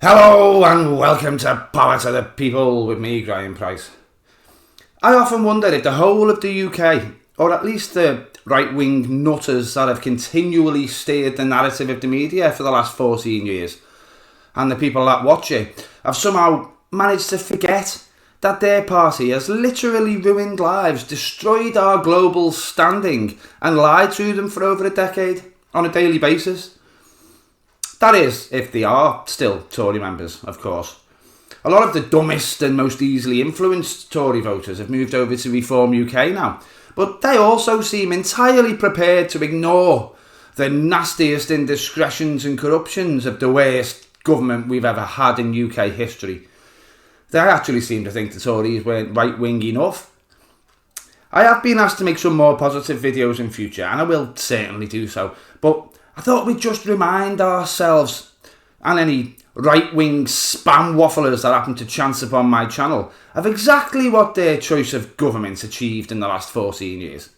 Hello and welcome to Power to the People with me, Graeme Pryce. I often wonder if the whole of the UK, or at least the right-wing nutters that have continually steered the narrative of the media for the last 14 years, and the people that watch it, have somehow managed to forget that their party has literally ruined lives, destroyed our global standing, and lied to them for over a decade on a daily basis. That is, if they are still Tory members, of course. A lot of the dumbest and most easily influenced Tory voters have moved over to Reform UK now, but they also seem entirely prepared to ignore the nastiest indiscretions and corruptions of the worst government we've ever had in UK history. They actually seem to think the Tories weren't right-wing enough. I have been asked to make some more positive videos in future, and I will certainly do so, but I thought we'd just remind ourselves, and any right-wing spam wafflers that happen to chance upon my channel, of exactly what their choice of government achieved in the last 14 years.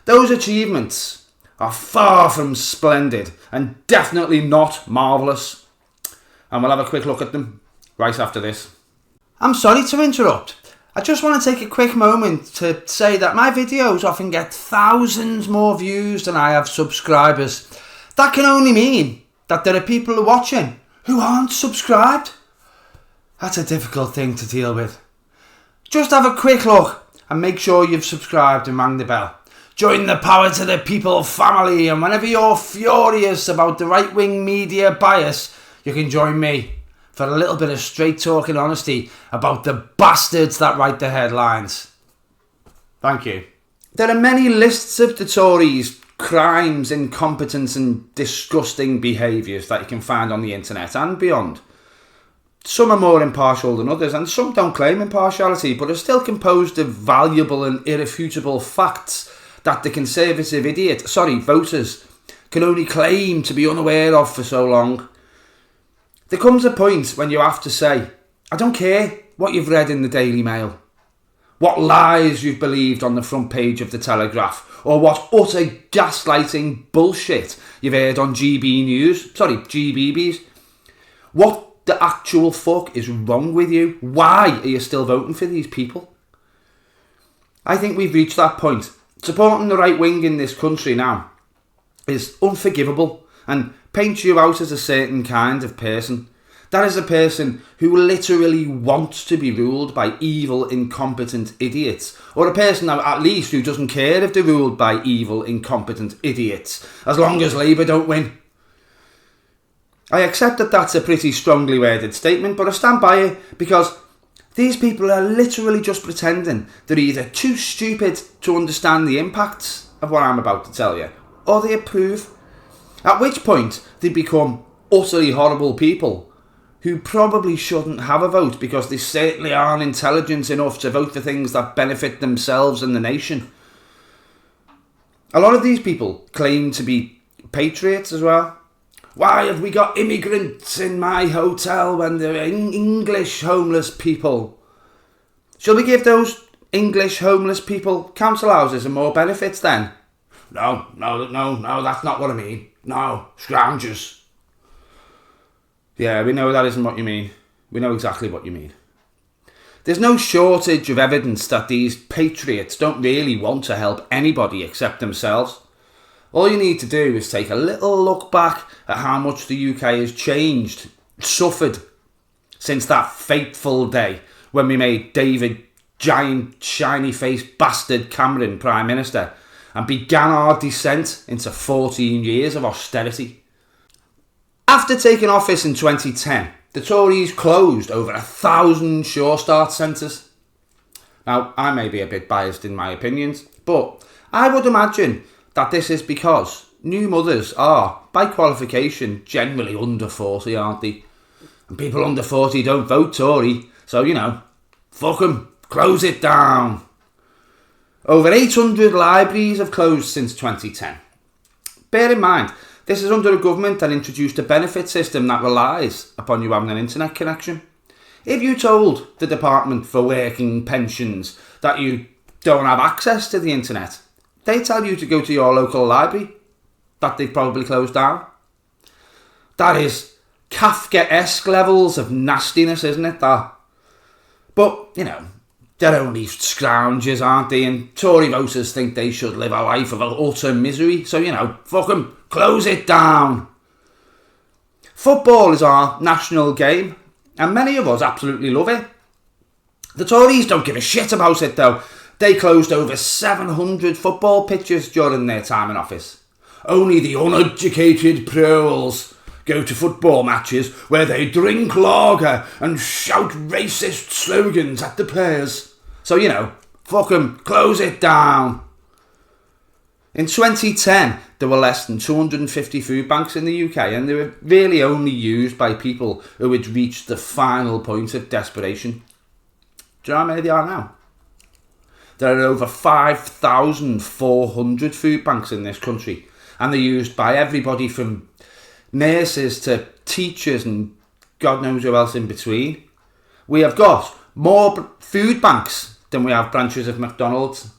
Those achievements are far from splendid and definitely not marvellous. And we'll have a quick look at them right after this. I'm sorry to interrupt. I just want to take a quick moment to say that my videos often get thousands more views than I have subscribers. That can only mean that there are people watching who aren't subscribed. That's a difficult thing to deal with. Just have a quick look and make sure you've subscribed and rang the bell. Join the Power to the People family, and whenever you're furious about the right-wing media bias, you can join me for a little bit of straight-talking honesty about the bastards that write the headlines. Thank you. There are many lists of the Tories' crimes, incompetence and disgusting behaviours that you can find on the internet and beyond. Some are more impartial than others, and some don't claim impartiality, but are still composed of valuable and irrefutable facts that the Conservative voters can only claim to be unaware of for so long. There comes a point when you have to say, I don't care what you've read in the Daily Mail, what lies you've believed on the front page of the Telegraph, or what utter gaslighting bullshit you've heard on GBBs. What the actual fuck is wrong with you? Why are you still voting for these people? I think we've reached that point. Supporting the right wing in this country now is unforgivable and paints you out as a certain kind of person. That is a person who literally wants to be ruled by evil, incompetent idiots. Or a person, at least, who doesn't care if they're ruled by evil, incompetent idiots, as long as Labour don't win. I accept that that's a pretty strongly worded statement, but I stand by it because these people are literally just pretending they're either too stupid to understand the impacts of what I'm about to tell you, or they approve. At which point, they become utterly horrible people who probably shouldn't have a vote because they certainly aren't intelligent enough to vote for things that benefit themselves and the nation. A lot of these people claim to be patriots as well. Why have we got immigrants in my hotel when there are English homeless people? Shall we give those English homeless people council houses and more benefits then? No, that's not what I mean. No, scroungers. Yeah, we know that isn't what you mean. We know exactly what you mean. There's no shortage of evidence that these patriots don't really want to help anybody except themselves. All you need to do is take a little look back at how much the UK has changed, suffered, since that fateful day when we made David giant shiny-faced bastard Cameron Prime Minister and began our descent into 14 years of austerity. After taking office in 2010, the Tories closed over 1,000 Sure Start centres. Now, I may be a bit biased in my opinions, but I would imagine that this is because new mothers are, by qualification, generally under 40, aren't they? And people under 40 don't vote Tory, so, fuck them, close it down. Over 800 libraries have closed since 2010. Bear in mind, this is under a government that introduced a benefit system that relies upon you having an internet connection. If you told the Department for Working Pensions that you don't have access to the internet, they tell you to go to your local library that they've probably closed down. That is Kafkaesque levels of nastiness, isn't it, that? But, you know, they're only scroungers, aren't they? And Tory voters think they should live a life of utter misery. So, you know, fuck 'em, close it down. Football is our national game, and many of us absolutely love it. The Tories don't give a shit about it, though. They closed over 700 football pitches during their time in office. Only the uneducated proles go to football matches where they drink lager and shout racist slogans at the players. So, you know, fuck 'em, close it down. In 2010, there were less than 250 food banks in the UK, and they were really only used by people who had reached the final point of desperation. Do you know how many there are now? There are over 5,400 food banks in this country, and they're used by everybody from nurses to teachers and God knows who else in between. We have got more food banks than we have branches of McDonald's.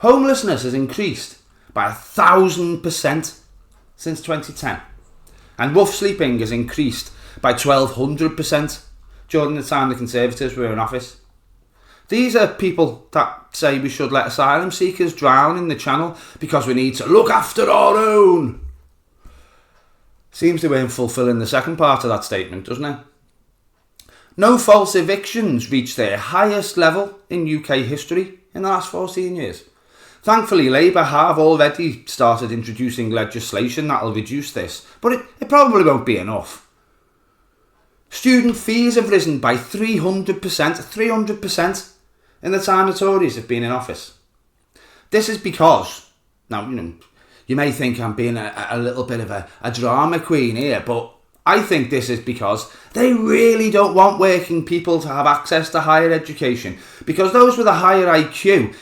Homelessness has increased by 1,000% since 2010, and rough sleeping has increased by 1,200% during the time the Conservatives were in office. These are people that say we should let asylum seekers drown in the Channel because we need to look after our own. Seems they weren't fulfilling the second part of that statement, doesn't it? No false evictions reached their highest level in UK history in the last 14 years. Thankfully, Labour have already started introducing legislation that will reduce this, but it probably won't be enough. Student fees have risen by 300% in the time the Tories have been in office. This is because, now, you may think I'm being a little bit of a drama queen here, but I think this is because they really don't want working people to have access to higher education, because those with a higher IQ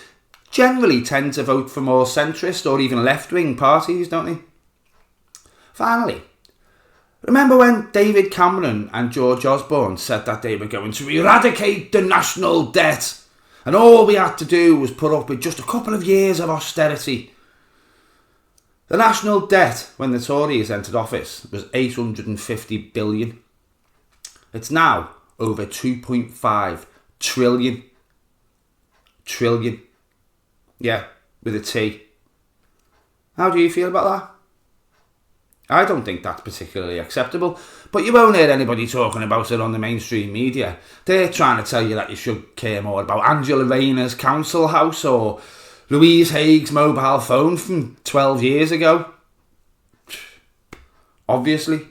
generally tend to vote for more centrist or even left-wing parties, don't they? Finally, remember when David Cameron and George Osborne said that they were going to eradicate the national debt, and all we had to do was put up with just a couple of years of austerity? The national debt when the Tories entered office was 850 billion. It's now over 2.5 trillion. Trillion. Yeah, with a T. How do you feel about that? I don't think that's particularly acceptable, but you won't hear anybody talking about it on the mainstream media. They're trying to tell you that you should care more about Angela Rayner's council house or Louise Haig's mobile phone from 12 years ago. Obviously,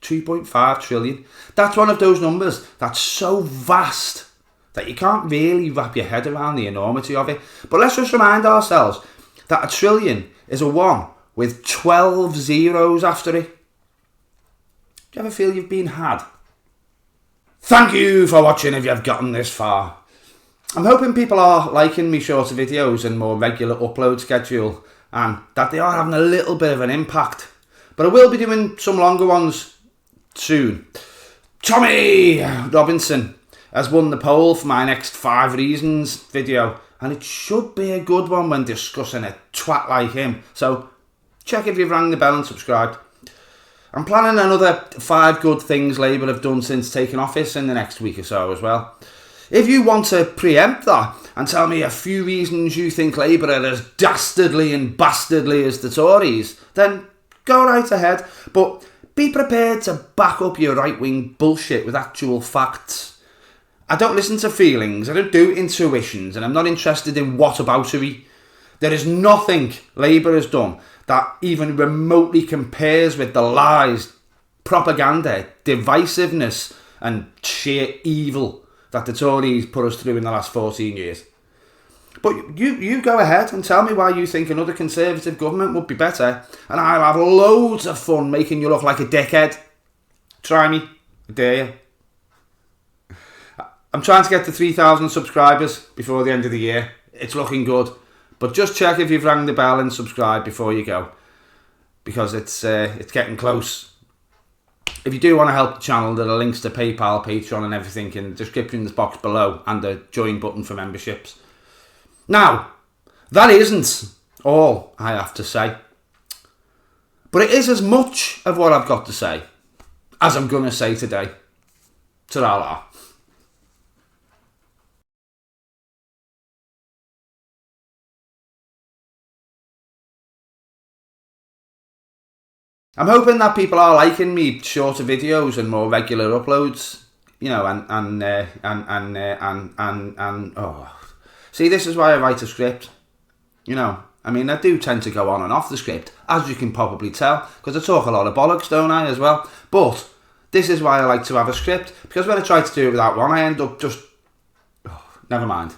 2.5 trillion. That's one of those numbers that's so vast that you can't really wrap your head around the enormity of it. But let's just remind ourselves that a trillion is a 1 with 12 zeros after it. Do you ever feel you've been had? Thank you for watching if you've gotten this far. I'm hoping people are liking me shorter videos and more regular upload schedule, and that they are having a little bit of an impact. But I will be doing some longer ones soon. Tommy Robinson has won the poll for my next 5 reasons video, and it should be a good one when discussing a twat like him. So check if you've rang the bell and subscribed. I'm planning another 5 good things Labour have done since taking office in the next week or so as well. If you want to preempt that and tell me a few reasons you think Labour are as dastardly and bastardly as the Tories, then go right ahead. But be prepared to back up your right-wing bullshit with actual facts. I don't listen to feelings, I don't do intuitions, and I'm not interested in whataboutery. There is nothing Labour has done that even remotely compares with the lies, propaganda, divisiveness and sheer evil that the Tories put us through in the last 14 years. But you go ahead and tell me why you think another Conservative government would be better, and I'll have loads of fun making you look like a dickhead. Try me, I dare you. I'm trying to get to 3,000 subscribers before the end of the year. It's looking good. But just check if you've rang the bell and subscribe before you go, because it's getting close. If you do want to help the channel, there are links to PayPal, Patreon and everything in the description box below, and a join button for memberships. Now, that isn't all I have to say, but it is as much of what I've got to say as I'm going to say today. Ta-ra. I'm hoping that people are liking me shorter videos and more regular uploads, you know, and oh, see, this is why I write a script, you know. I mean, I do tend to go on and off the script, as you can probably tell, because I talk a lot of bollocks, don't I, as well. But this is why I like to have a script, because when I try to do it without one, I end up just, oh, never mind.